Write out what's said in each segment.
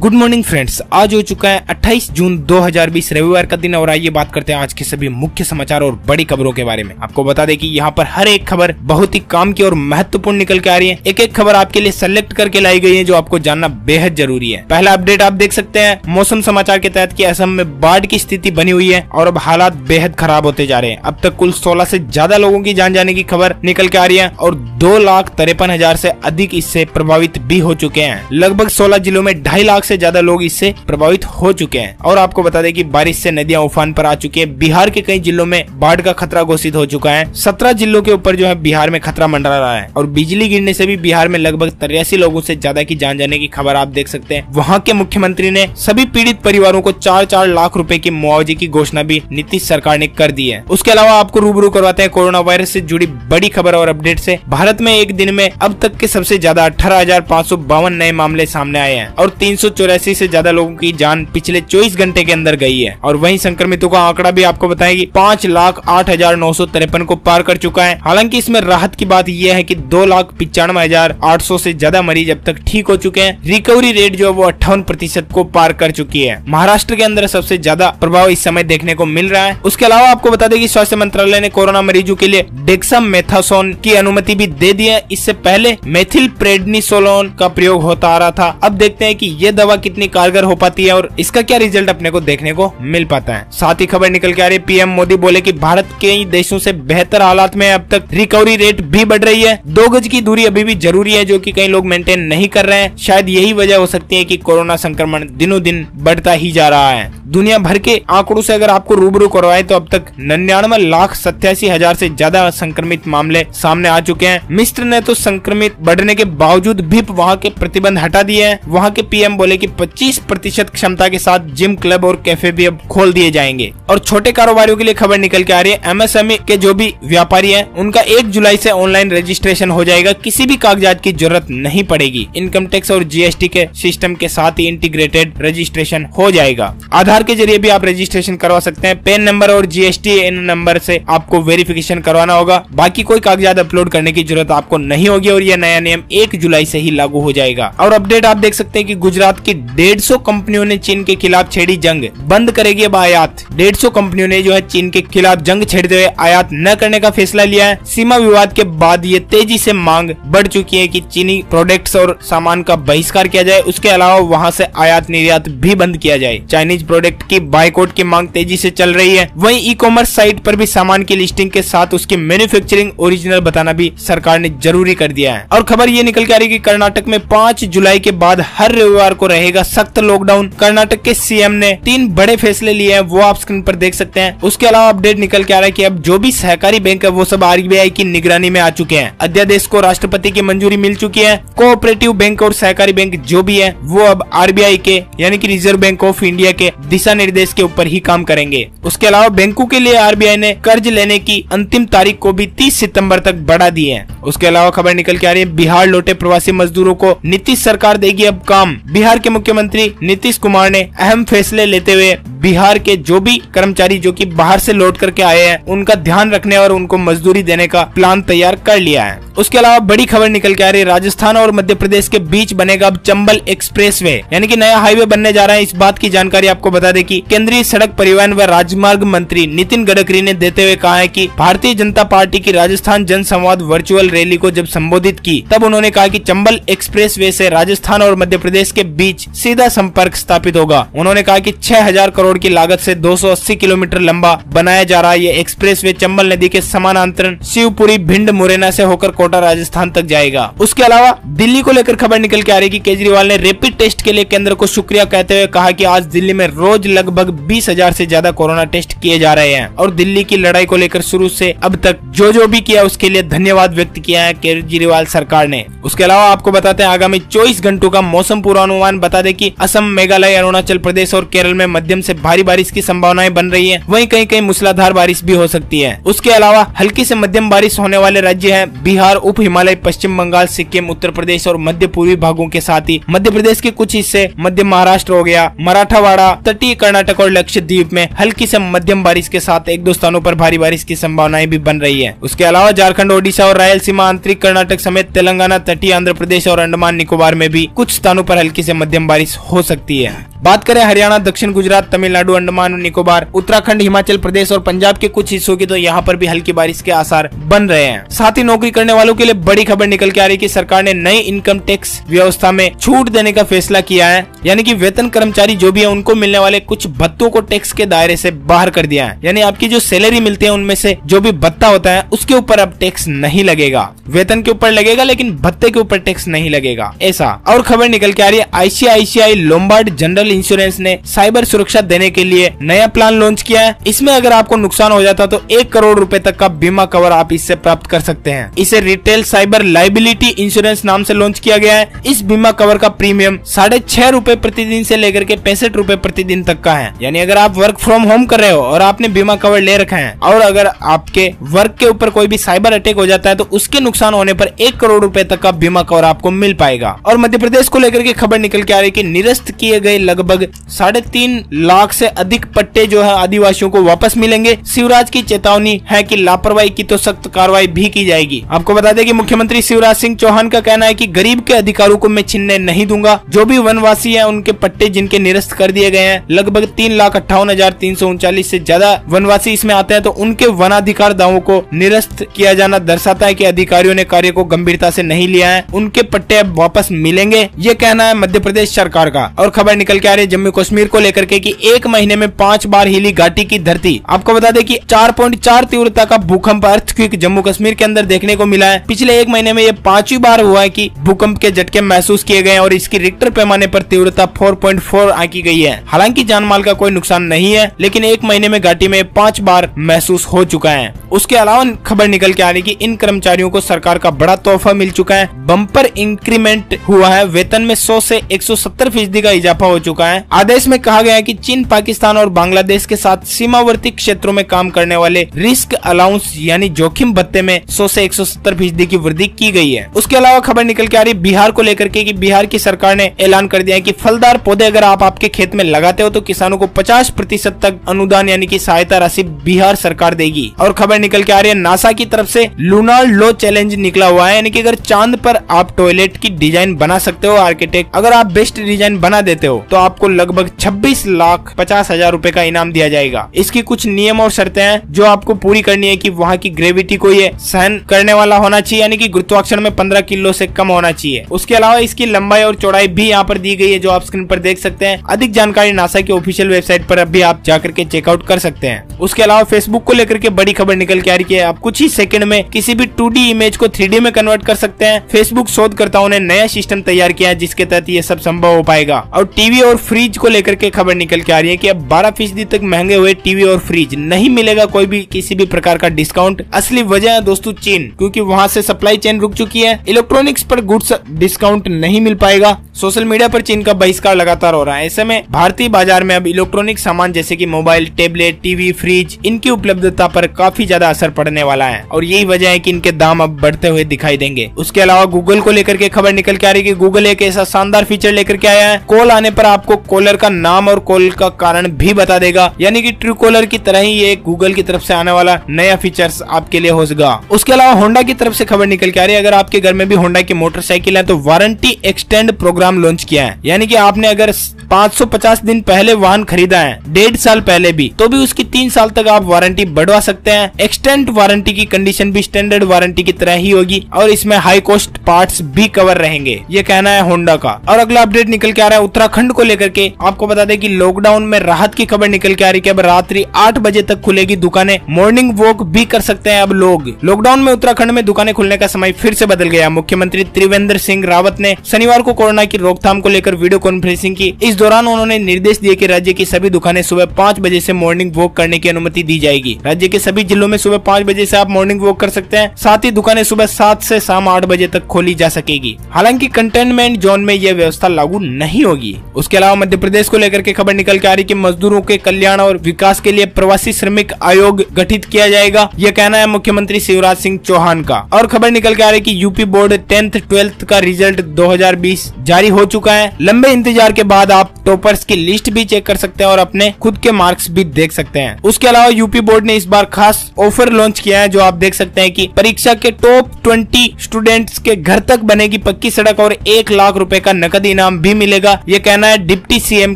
Good morning friends, आज हो चुका है 28 जून 2020 रविवार का दिन और आइए बात करते हैं आज के सभी मुख्य समाचार और बड़ी खबरों के बारे में। आपको बता दें कि यहाँ पर हर एक खबर बहुत ही काम की और महत्वपूर्ण निकल के आ रही है। एक एक खबर आपके लिए सेलेक्ट करके लाई गई है जो आपको जानना बेहद जरूरी है। पहला अपडेट आप देख सकते हैं मौसम समाचार के तहत कि असम में बाढ़ की स्थिति बनी हुई है और अब हालात बेहद खराब होते जा रहे हैं। अब तक कुल 16 से ज्यादा लोगों की जान जाने की खबर निकल के आ रही है और 2,53,000 से अधिक इससे प्रभावित भी हो चुके हैं। लगभग 16 जिलों में 2.5 लाख से ज्यादा लोग इससे प्रभावित हो चुके हैं। और आपको बता दें कि बारिश से नदियां उफान पर आ चुकी है। बिहार के कई जिलों में बाढ़ का खतरा घोषित हो चुका है। 17 जिलों के ऊपर जो है बिहार में खतरा मंडरा रहा है और बिजली गिरने से भी बिहार में लगभग 83 लोगों से ज्यादा की जान जाने की खबर आप देख सकते हैं। वहाँ के मुख्यमंत्री ने सभी पीड़ित परिवारों को 4-4 लाख रुपए की मुआवजे की घोषणा भी नीतीश सरकार ने कर दी है। उसके अलावा आपको रूबरू करवाते हैं कोरोना वायरस से जुड़ी बड़ी खबर और अपडेट से। भारत में एक दिन में अब तक के सबसे ज्यादा 18,552 नए मामले सामने आए हैं और 384 से ज्यादा लोगों की जान पिछले 24 घंटे के अंदर गई है। और वहीं संक्रमितों का आंकड़ा भी आपको बताएं कि 5,08,953 को पार कर चुका है। हालांकि इसमें राहत की बात यह है कि 2,95,800 से ज्यादा मरीज अब तक ठीक हो चुके हैं। रिकवरी रेट जो है वो 58% को पार कर चुकी है। महाराष्ट्र के अंदर सबसे ज्यादा प्रभाव इस समय देखने को मिल रहा है। उसके अलावा आपको बता दें कि स्वास्थ्य मंत्रालय ने कोरोना मरीजों के लिए डेक्सामेथासोन की अनुमति भी दे दी है। इससे पहले मेथिलप्रेडनिसोलोन का प्रयोग होता आ रहा था। अब देखते हैं कि ये दवा कितनी कारगर हो पाती है और इसका क्या रिजल्ट अपने को देखने को मिल पाता है। साथ ही खबर निकल के आ रही है पीएम मोदी बोले कि भारत के देशों से बेहतर हालात में अब तक रिकवरी रेट भी बढ़ रही है। 2 गज की दूरी अभी भी जरूरी है जो कि कई लोग मेंटेन नहीं कर रहे हैं। शायद यही वजह हो सकती है कि कोरोना संक्रमण दिनों दिन बढ़ता ही जा रहा है। दुनिया भर के आंकड़ों से अगर आपको रूबरू करवाए तो अब तक 99,87,000 से ज्यादा संक्रमित मामले सामने आ चुके हैं। मिस्र ने तो संक्रमित बढ़ने के बावजूद भी वहाँ के प्रतिबंध हटा दिए हैं। वहाँ के पीएम बोले कि 25% क्षमता के साथ जिम, क्लब और कैफे भी अब खोल दिए जाएंगे। और छोटे कारोबारियों के लिए खबर निकल के आ रही है एमएसएमई के जो भी व्यापारी हैं उनका 1 जुलाई से ऑनलाइन रजिस्ट्रेशन हो जाएगा। किसी भी कागजात की जरूरत नहीं पड़ेगी। इनकम टैक्स और जीएसटी के सिस्टम के साथ ही इंटीग्रेटेड रजिस्ट्रेशन हो जाएगा। आधार के जरिए भी आप रजिस्ट्रेशन करवा सकते हैं। पैन नंबर और जीएसटीएन नंबर से आपको वेरिफिकेशन करवाना होगा। बाकी कोई कागजात अपलोड करने की जरूरत आपको नहीं होगी और यह नया नियम 1 जुलाई से ही लागू हो जाएगा। और अपडेट आप देख सकते हैं कि गुजरात की 150 कंपनियों ने चीन के खिलाफ छेड़ी जंग, बंद करेगी अब आयात। 150 कंपनियों ने जो है चीन के खिलाफ जंग छेड़ते हुए आयात न करने का फैसला लिया है। सीमा विवाद के बाद ये तेजी से मांग बढ़ चुकी है कि चीनी प्रोडक्ट्स और सामान का बहिष्कार किया जाए। उसके अलावा वहां से आयात निर्यात भी बंद किया जाए। चाइनीज प्रोडक्ट की बाइकआउट की मांग तेजी से चल रही है। वहीं ई कॉमर्स साइट पर भी सामान की लिस्टिंग के साथ उसकी मैन्युफैक्चरिंग ओरिजिनल बताना भी सरकार ने जरूरी कर दिया है। और खबर ये निकल के आ रही है कि कर्नाटक में 5 जुलाई के बाद हर रविवार को रहेगा सख्त लॉकडाउन। कर्नाटक के सीएम ने 3 बड़े फैसले लिए हैं, वो आप स्क्रीन पर देख सकते हैं। उसके अलावा अपडेट निकल के आ रहा है कि अब जो भी सहकारी बैंक है वो सब आरबीआई की निगरानी में आ चुके हैं। अध्यादेश को राष्ट्रपति की मंजूरी मिल चुकी है। कोऑपरेटिव बैंक और सहकारी बैंक जो भी है वो अब आरबीआई के यानी कि रिजर्व बैंक ऑफ इंडिया के दिशा निर्देश के ऊपर ही काम करेंगे। उसके अलावा बैंकों के लिए आरबीआई ने कर्ज लेने की अंतिम तारीख को भी 30 सितंबर तक बढ़ा दी है। उसके अलावा खबर निकल के आ रही है बिहार लौटे प्रवासी मजदूरों को नीतीश सरकार देगी अब काम। बिहार के मुख्यमंत्री नीतीश कुमार ने अहम फैसले लेते हुए बिहार के जो भी कर्मचारी जो कि बाहर से लौट करके आए हैं उनका ध्यान रखने और उनको मजदूरी देने का प्लान तैयार कर लिया है। उसके अलावा बड़ी खबर निकल के आ रही है राजस्थान और मध्य प्रदेश के बीच बनेगा अब चंबल एक्सप्रेसवे यानी कि नया हाईवे बनने जा रहा है। इस बात की जानकारी आपको बता दें कि केंद्रीय सड़क परिवहन व राजमार्ग मंत्री नितिन गडकरी ने देते हुए कहा है कि भारतीय जनता पार्टी की राजस्थान जनसंवाद वर्चुअल रैली को जब संबोधित की तब उन्होंने कहा कि चंबल एक्सप्रेसवे से राजस्थान और मध्य प्रदेश के बीच सीधा संपर्क स्थापित होगा। उन्होंने कहा कि 6,000 करोड़ की लागत से 280 किलोमीटर लंबा बनाया जा रहा ये एक्सप्रेसवे चंबल नदी के समानांतर शिवपुरी, भिंड, मुरैना से होकर कोटा राजस्थान तक जाएगा। उसके अलावा दिल्ली को लेकर खबर निकल के आ रही है कि केजरीवाल ने रैपिड टेस्ट के लिए केंद्र को शुक्रिया कहते हुए कहा कि आज दिल्ली में रोज लगभग 20,000 से ज्यादा कोरोना टेस्ट किए जा रहे हैं और दिल्ली की लड़ाई को लेकर शुरू से अब तक जो भी किया उसके लिए धन्यवाद व्यक्त किया है केजरीवाल सरकार ने। उसके अलावा आपको बताते हैं आगामी 24 घंटों का मौसम पूर्वानुमान बता दें कि असम, मेघालय, अरुणाचल प्रदेश और केरल में मध्यम से भारी बारिश की संभावनाएं बन रही है, वहीं कहीं कहीं मूसलाधार बारिश भी हो सकती है। उसके अलावा हल्की से मध्यम बारिश होने वाले राज्य हैं बिहार, उप हिमालय, पश्चिम बंगाल, सिक्किम, उत्तर प्रदेश और मध्य पूर्वी भागों के साथ ही मध्य प्रदेश के कुछ हिस्से, मध्य महाराष्ट्र हो गया, मराठवाड़ा, तटीय कर्नाटक और लक्षद्वीप में हल्की से मध्यम बारिश के साथ एक दो स्थानों पर भारी बारिश की संभावनाएं भी बन रही है। उसके अलावा झारखंड, ओडिशा और रायलसीमा, आंतरिक कर्नाटक समेत तेलंगाना, तटीय आंध्र प्रदेश और अंडमान निकोबार में भी कुछ स्थानों पर हल्की से मध्यम बारिश हो सकती है। बात करें हरियाणा, दक्षिण गुजरात, तमिलनाडु, अंडमान निकोबार, उत्तराखंड, हिमाचल प्रदेश और पंजाब के कुछ हिस्सों की, तो यहाँ पर भी हल्की बारिश के आसार बन रहे हैं। साथ ही नौकरी करने वालों के लिए बड़ी खबर निकल के आ रही है कि सरकार ने नई इनकम टैक्स व्यवस्था में छूट देने का फैसला किया है, यानी कि वेतन कर्मचारी जो भी है उनको मिलने वाले कुछ भत्तों को टैक्स के दायरे से बाहर कर दिया है। यानी आपकी जो सैलरी मिलती है उनमें से जो भी भत्ता होता है उसके ऊपर अब टैक्स नहीं लगेगा, वेतन के ऊपर लगेगा लेकिन भत्ते के ऊपर टैक्स नहीं लगेगा, ऐसा। और खबर निकल के आ रही है आईसीआईसीआई लोम्बार्ड जनरल इंश्योरेंस ने साइबर सुरक्षा देने के लिए नया प्लान लॉन्च किया है। इसमें अगर आपको नुकसान हो जाता तो 1 करोड़ रुपए तक का बीमा कवर आप इससे प्राप्त कर सकते हैं। इसे रिटेल साइबर लाइबिलिटी इंश्योरेंस नाम से लॉन्च किया गया है। इस बीमा कवर का प्रीमियम 6.5 रुपए प्रतिदिन से लेकर के 65 रुपए प्रतिदिन तक का है। यानी अगर आप वर्क फ्रॉम होम कर रहे हो और आपने बीमा कवर ले रखा है और अगर आपके वर्क के ऊपर कोई भी साइबर अटैक हो जाता है तो उसके नुकसान होने पर 1 करोड़ रुपए तक का बीमा कवर आपको मिल पाएगा। और मध्य प्रदेश को लेकर के खबर निकल के आ रही है कि निरस्त किए गए लगभग 3.5 लाख से अधिक पट्टे जो है आदिवासियों को वापस मिलेंगे। शिवराज की चेतावनी है कि लापरवाही की तो सख्त कार्रवाई भी की जाएगी। आपको बता दें कि मुख्यमंत्री शिवराज सिंह चौहान का कहना है कि गरीब के अधिकारों को मैं छीनने नहीं दूंगा। जो भी वनवासी है उनके पट्टे जिनके निरस्त कर दिए गए हैं, लगभग 3,58,339 से ज्यादा वनवासी इसमें आते हैं, तो उनके वनाधिकार दावों को निरस्त किया जाना दर्शाता है कि अधिकारियों ने कार्य को गंभीरता से नहीं लिया है, उनके पट्टे अब वापस मिलेंगे, ये कहना है मध्य प्रदेश सरकार का। और खबर निकल के आ रही है जम्मू कश्मीर को लेकर के कि 1 महीने में 5 बार हिली घाटी की धरती। आपको बता दें कि 4.4 तीव्रता का भूकंप अर्थक्वेक जम्मू कश्मीर के अंदर देखने को मिला है। पिछले 1 महीने में ये 5वीं बार हुआ है कि भूकंप के झटके महसूस किए गए और इसकी रिक्टर पैमाने पर तीव्रता 4.4 आंकी गई है। हालांकि जान माल का कोई नुकसान नहीं है, लेकिन 1 महीने में घाटी में 5 बार महसूस हो चुका है। उसके अलावा खबर निकल के आ रही कि इन कर्मचारियों को सरकार का बड़ा तोहफा मिल चुका है। बम्पर इंक्रीमेंट हुआ है, वेतन में 100 से 170% का इजाफा हो चुका है। आदेश में कहा गया है कि चीन, पाकिस्तान और बांग्लादेश के साथ सीमावर्ती क्षेत्रों में काम करने वाले रिस्क अलाउंस यानी जोखिम भत्ते में 100 से 170% की वृद्धि की गई है। उसके अलावा खबर निकल के आ रही बिहार को लेकर के कि बिहार की सरकार ने ऐलान कर दिया है कि फलदार पौधे अगर आप आपके खेत में लगाते हो तो किसानों को 50% तक अनुदान यानी कि सहायता राशि बिहार सरकार देगी। और खबर निकल के आ रही है नासा की तरफ से लूनार लो चैलेंज निकला हुआ है, यानी कि अगर चांद पर आप टॉयलेट की डिजाइन बना सकते हो, आर्किटेक्ट अगर आप बेस्ट डिजाइन बना देते हो तो आपको लगभग 26,50,000 रुपए का इनाम दिया जाएगा। इसकी कुछ नियम और शर्तें हैं जो आपको पूरी करनी है कि वहाँ की ग्रेविटी को ये सहन करने वाला होना चाहिए, यानी कि गुरुत्वाकर्षण में 15 किलो से कम होना चाहिए। उसके अलावा इसकी लंबाई और चौड़ाई भी यहाँ पर दी गई है जो आप स्क्रीन पर देख सकते हैं। अधिक जानकारी नासा की ऑफिशियल वेबसाइट पर अभी आप जाकर के चेकआउट कर सकते हैं। उसके अलावा फेसबुक को लेकर के बड़ी खबर निकल के आ रही है, आप कुछ ही सेकंड में किसी भी 2D इमेज को 3D में कन्वर्ट कर सकते हैं। फेसबुक शोधकर्ताओं ने नया सिस्टम तैयार किया है जिसके तहत ये सब संभव हो पाएगा। और टीवी और फ्रिज को लेकर के खबर निकल के आ रही है कि अब 12% तक महंगे हुए टीवी और फ्रिज नहीं मिलेगा कोई भी किसी भी प्रकार का डिस्काउंट। असली वजह है दोस्तों चीन, क्योंकि वहाँ से सप्लाई चेन रुक चुकी है। इलेक्ट्रॉनिक्स पर गुड्स डिस्काउंट नहीं मिल पाएगा। सोशल मीडिया पर चीन का बहिष्कार लगातार हो रहा है। ऐसे में भारतीय बाजार में अब इलेक्ट्रॉनिक सामान जैसे कि मोबाइल, टेबलेट, टीवी, फ्रिज इनकी उपलब्धता पर काफी ज्यादा असर पड़ने वाला है और यही वजह है कि इनके दाम अब बढ़ते हुए दिखाई देंगे। उसके अलावा गूगल को लेकर के खबर निकल के आ रही है कि गूगल एक ऐसा शानदार फीचर लेकर के आया है, कॉल आने पर आपको कॉलर का नाम और कॉल का कारण भी बता देगा, यानी कि ट्रू कॉलर की तरह ही ये गूगल की तरफ से आने वाला नया फीचर्स आपके लिए होगा। उसके अलावा होंडा की तरफ से खबर निकल के आ रही है, अगर आपके घर में भी होंडा की मोटरसाइकिल है तो वारंटी एक्सटेंड प्रोग्राम लॉन्च किया है, यानी कि आपने अगर 550 दिन पहले वाहन खरीदा है, 1.5 साल पहले भी, तो भी उसकी 3 साल तक आप वारंटी बढ़वा सकते हैं। एक्सटेंड वारंटी की कंडीशन भी स्टैंडर्ड वारंटी की तरह ही होगी और इसमें हाई कॉस्ट पार्ट्स भी कवर रहेंगे, ये कहना है होंडा का। और अगला अपडेट निकल के आ रहा है उत्तराखंड को लेकर के। आपको बता दें कि लॉकडाउन में राहत की खबर निकल के आ रही है, अब रात्रि 8 बजे तक खुलेगी दुकानें, मॉर्निंग वॉक भी कर सकते हैं अब लोग। लॉकडाउन में उत्तराखंड में दुकानें खुलने का समय फिर से बदल गया। मुख्यमंत्री त्रिवेंद्र सिंह रावत ने शनिवार को कोरोना की रोकथाम को लेकर वीडियो कॉन्फ्रेंसिंग की। इस दौरान उन्होंने निर्देश दिए कि राज्य की सभी दुकानें सुबह 5 बजे से मॉर्निंग वॉक करने की अनुमति दी जाएगी। राज्य के सभी जिलों में सुबह 5 बजे से आप मॉर्निंग वॉक कर सकते हैं। साथ ही दुकानें सुबह 7 से शाम 8 बजे तक खोली जा सकेगी। हालांकि कंटेनमेंट जोन में यह व्यवस्था लागू नहीं होगी। उसके अलावा मध्य प्रदेश को लेकर के खबर निकल के आ रही कि मजदूरों के कल्याण और विकास के लिए प्रवासी श्रमिक आयोग गठित किया जाएगा, यह कहना है मुख्यमंत्री शिवराज सिंह चौहान का। और खबर निकल के आ रही कि यूपी बोर्ड 10th 12th का रिजल्ट 2020 जारी हो चुका है। लंबे इंतजार के बाद आप टॉपर्स की लिस्ट भी चेक कर सकते हैं और अपने खुद के मार्क्स भी देख सकते हैं। उसके अलावा यूपी बोर्ड ने इस बार खास ऑफर लॉन्च किया है, जो आप देख सकते हैं कि परीक्षा के टॉप 20 स्टूडेंट्स के घर तक बनेगी पक्की सड़क और 1 लाख रुपए का नकद इनाम भी मिलेगा, ये कहना है डिप्टी सीएम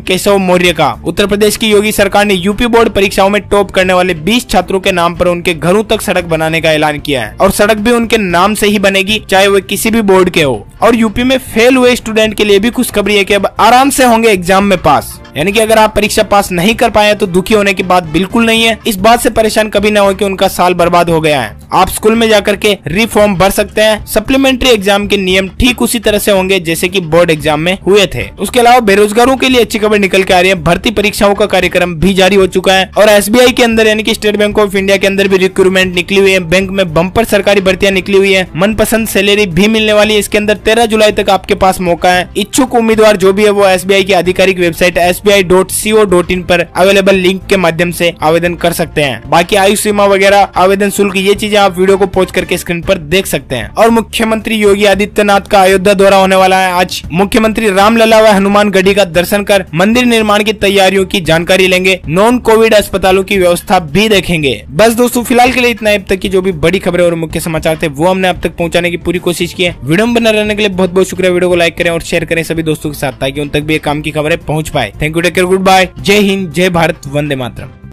केशव मौर्य का। उत्तर प्रदेश की योगी सरकार ने यूपी बोर्ड परीक्षाओं में टॉप करने वाले 20 छात्रों के नाम पर उनके घरों तक सड़क बनाने का ऐलान किया है और सड़क भी उनके नाम से ही बनेगी, चाहे वे किसी भी बोर्ड के हो। और यूपी में फेल हुए स्टूडेंट के लिए भी खुशखबरी है कि अब आराम से होंगे एग्जाम में पास। यानी कि अगर आप परीक्षा पास नहीं कर पाए तो दुखी होने की बात बिल्कुल नहीं है। इस बात से परेशान कभी ना हो कि उनका साल बर्बाद हो गया है। आप स्कूल में जाकर के रीफॉर्म भर सकते हैं। सप्लीमेंट्री एग्जाम के नियम ठीक उसी तरह से होंगे जैसे कि बोर्ड एग्जाम में हुए थे। उसके अलावा बेरोजगारों के लिए अच्छी खबर निकल के आ रही है। भर्ती परीक्षाओं का कार्यक्रम भी जारी हो चुका है और एसबीआई के अंदर यानी कि स्टेट बैंक ऑफ इंडिया के अंदर भी रिक्रूटमेंट निकली हुई है। बैंक में बम्पर सरकारी भर्तियां निकली हुई है। मनपसंद सैलरी भी मिलने वाली है। इसके अंदर 13 जुलाई तक आपके पास मौका है। इच्छुक उम्मीदवार जो भी है वो एसबीआई की आधिकारिक वेबसाइट sbi.co.in पर अवेलेबल लिंक के माध्यम से आवेदन कर सकते हैं। बाकी आयु सीमा वगैरह, आवेदन शुल्क, ये चीजें आप वीडियो को पॉज करके स्क्रीन पर देख सकते हैं। और मुख्यमंत्री योगी आदित्यनाथ का अयोध्या दौरा होने वाला है। आज मुख्यमंत्री रामलला व हनुमान गढ़ी का दर्शन कर मंदिर निर्माण की तैयारियों की जानकारी लेंगे। नॉन कोविड अस्पतालों की व्यवस्था भी देखेंगे। बस दोस्तों फिलहाल के लिए इतना। अब तक की जो भी बड़ी खबरें और मुख्य समाचार थे वो हमने अब तक पहुंचाने की पूरी कोशिश की है। वीडियो में बना रहने के लिए बहुत बहुत शुक्रिया। वीडियो को लाइक करें और शेयर करें सभी दोस्तों के साथ ताकि उन तक भी ये काम की खबरें पहुंच पाए। Thank you, take care, good bye, जय हिंद, जय भारत, वंदे मातरम।